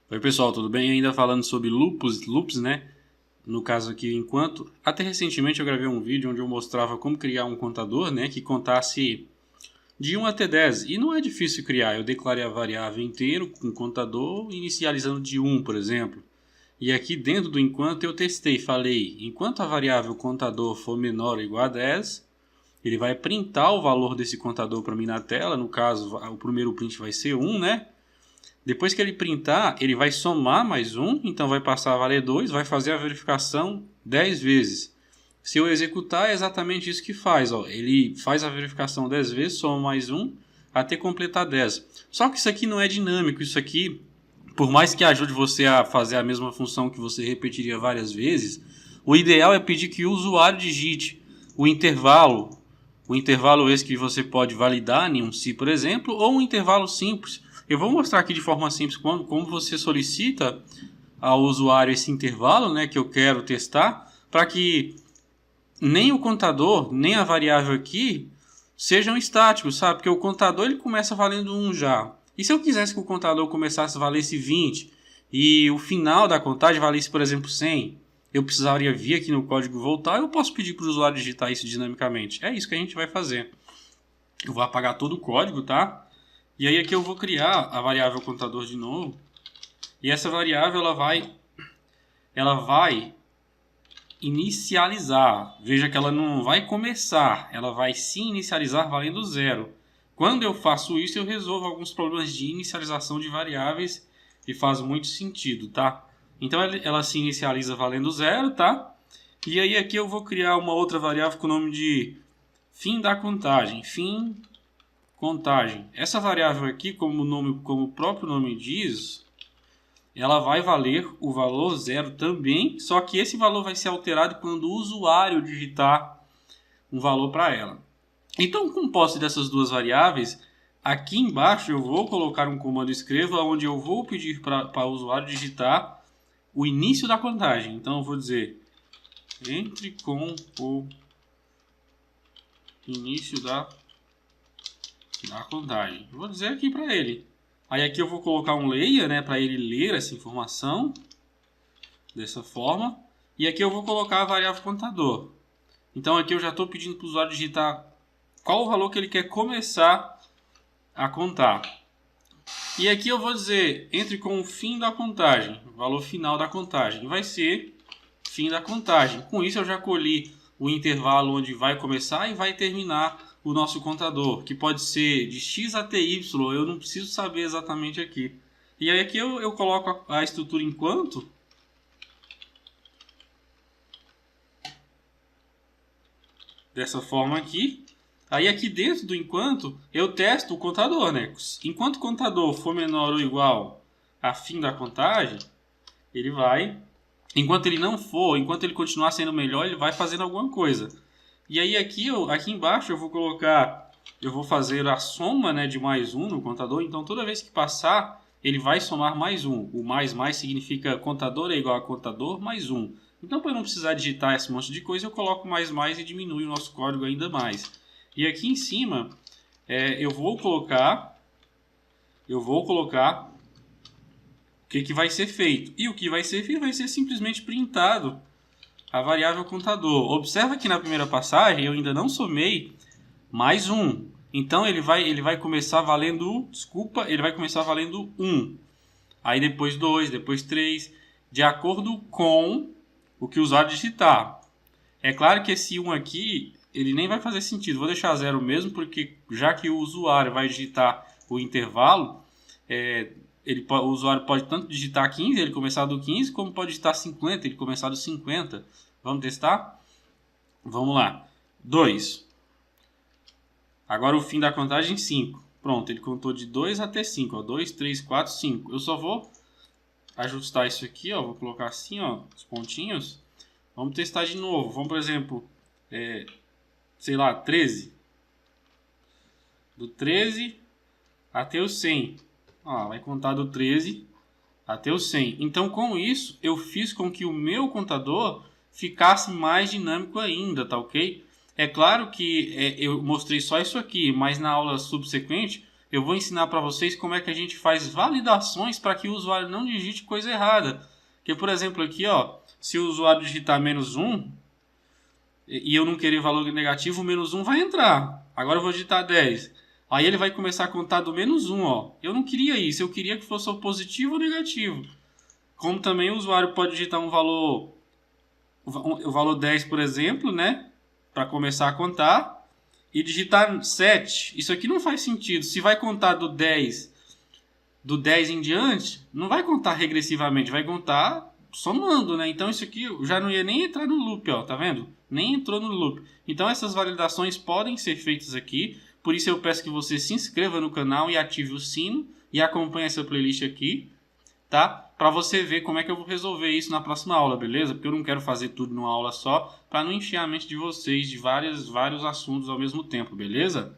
Oi pessoal, tudo bem? Ainda falando sobre loops, né? No caso aqui, enquanto... Até recentemente eu gravei um vídeo onde eu mostrava como criar um contador, né? Que contasse de 1 até 10. E não é difícil criar. Eu declarei a variável inteiro com contador inicializando de 1, por exemplo. E aqui dentro do enquanto eu testei, falei, enquanto a variável contador for menor ou igual a 10, ele vai printar o valor desse contador para mim na tela. No caso, o primeiro print vai ser 1, né? Depois que ele printar, ele vai somar mais 1, então vai passar a valer 2, vai fazer a verificação 10 vezes. Se eu executar, é exatamente isso que faz. Ó. Ele faz a verificação 10 vezes, soma mais 1, até completar 10. Só que isso aqui não é dinâmico, isso aqui, por mais que ajude você a fazer a mesma função que você repetiria várias vezes, o ideal é pedir que o usuário digite o intervalo esse que você pode validar em um si, por exemplo, ou um intervalo simples. Eu vou mostrar aqui de forma simples como você solicita ao usuário esse intervalo, né, que eu quero testar, para que nem o contador, nem a variável aqui sejam estáticos, sabe? Porque o contador ele começa valendo 1 já. E se eu quisesse que o contador começasse a valer 20 e o final da contagem valesse, por exemplo, 100, eu precisaria vir aqui no código voltar. Eu posso pedir para o usuário digitar isso dinamicamente. É isso que a gente vai fazer. Eu vou apagar todo o código, tá? E aí aqui eu vou criar a variável contador de novo. E essa variável ela vai inicializar. Veja que ela não vai começar, ela vai se inicializar valendo 0. Quando eu faço isso, eu resolvo alguns problemas de inicialização de variáveis e faz muito sentido, tá? Então ela se inicializa valendo 0, tá? E aí aqui eu vou criar uma outra variável com o nome de fim da contagem. Fim contagem. Essa variável aqui, como o próprio nome diz, ela vai valer o valor 0 também, só que esse valor vai ser alterado quando o usuário digitar um valor para ela. Então, com posse dessas duas variáveis, aqui embaixo eu vou colocar um comando escreva, onde eu vou pedir para o usuário digitar o início da contagem. Então, eu vou dizer, entre com o início da contagem. Eu vou dizer aqui para ele. Aí aqui eu vou colocar um layer, né, para ele ler essa informação dessa forma. E aqui eu vou colocar a variável contador. Então aqui eu já estou pedindo para o usuário digitar qual o valor que ele quer começar a contar. E aqui eu vou dizer, entre com o fim da contagem, o valor final da contagem. Vai ser fim da contagem. Com isso eu já colhi o intervalo onde vai começar e vai terminar o nosso contador, que pode ser de x até y, eu não preciso saber exatamente aqui. E aí aqui eu coloco a estrutura enquanto, dessa forma aqui. Aí aqui dentro do enquanto eu testo o contador, né? Enquanto o contador for menor ou igual a fim da contagem, ele vai, enquanto ele não for, enquanto ele continuar sendo melhor, ele vai fazendo alguma coisa. E aí aqui embaixo eu vou colocar, eu vou fazer a soma, né, de mais 1 no contador. Então toda vez que passar, ele vai somar mais 1. O mais significa contador é igual a contador mais 1. Então para não precisar digitar esse monte de coisa, eu coloco mais e diminui o nosso código ainda mais. E aqui em cima eu vou colocar o que vai ser feito. E o que vai ser feito vai ser simplesmente printado a variável contador. Observa que na primeira passagem eu ainda não somei mais 1. Então ele vai começar valendo, ele vai começar valendo 1. Aí depois 2, depois 3, de acordo com o que o usuário digitar. É claro que esse 1 aqui, ele nem vai fazer sentido. Vou deixar 0 mesmo, porque já que o usuário vai digitar o intervalo, o usuário pode tanto digitar 15, ele começar do 15, como pode digitar 50, ele começar do 50. Vamos testar? Vamos lá. 2. Agora o fim da contagem, 5. Pronto, ele contou de 2 até 5. 2, 3, 4, 5. Eu só vou ajustar isso aqui, ó. Vou colocar assim, ó, os pontinhos. Vamos testar de novo. Vamos, por exemplo, sei lá, 13. Do 13 até o 100. Ó, vai contar do 13 até o 100. Então, com isso, eu fiz com que o meu contador ficasse mais dinâmico ainda, tá ok? É claro que eu mostrei só isso aqui, mas na aula subsequente eu vou ensinar para vocês como é que a gente faz validações para que o usuário não digite coisa errada. Porque, por exemplo, aqui, ó, se o usuário digitar -1 e eu não querer valor negativo, o -1 vai entrar. Agora eu vou digitar 10. Aí ele vai começar a contar do -1, ó. Eu não queria isso, eu queria que fosse ou positivo ou negativo. Como também o usuário pode digitar o valor 10, por exemplo, né? Para começar a contar. E digitar 7. Isso aqui não faz sentido. Se vai contar do 10 em diante, não vai contar regressivamente, vai contar somando, né? Então isso aqui já não ia nem entrar no loop, ó, tá vendo? Nem entrou no loop. Então essas validações podem ser feitas aqui. Por isso eu peço que você se inscreva no canal e ative o sino e acompanhe essa playlist aqui, tá? Para você ver como é que eu vou resolver isso na próxima aula, beleza? Porque eu não quero fazer tudo numa aula só, para não encher a mente de vocês de vários assuntos ao mesmo tempo, beleza?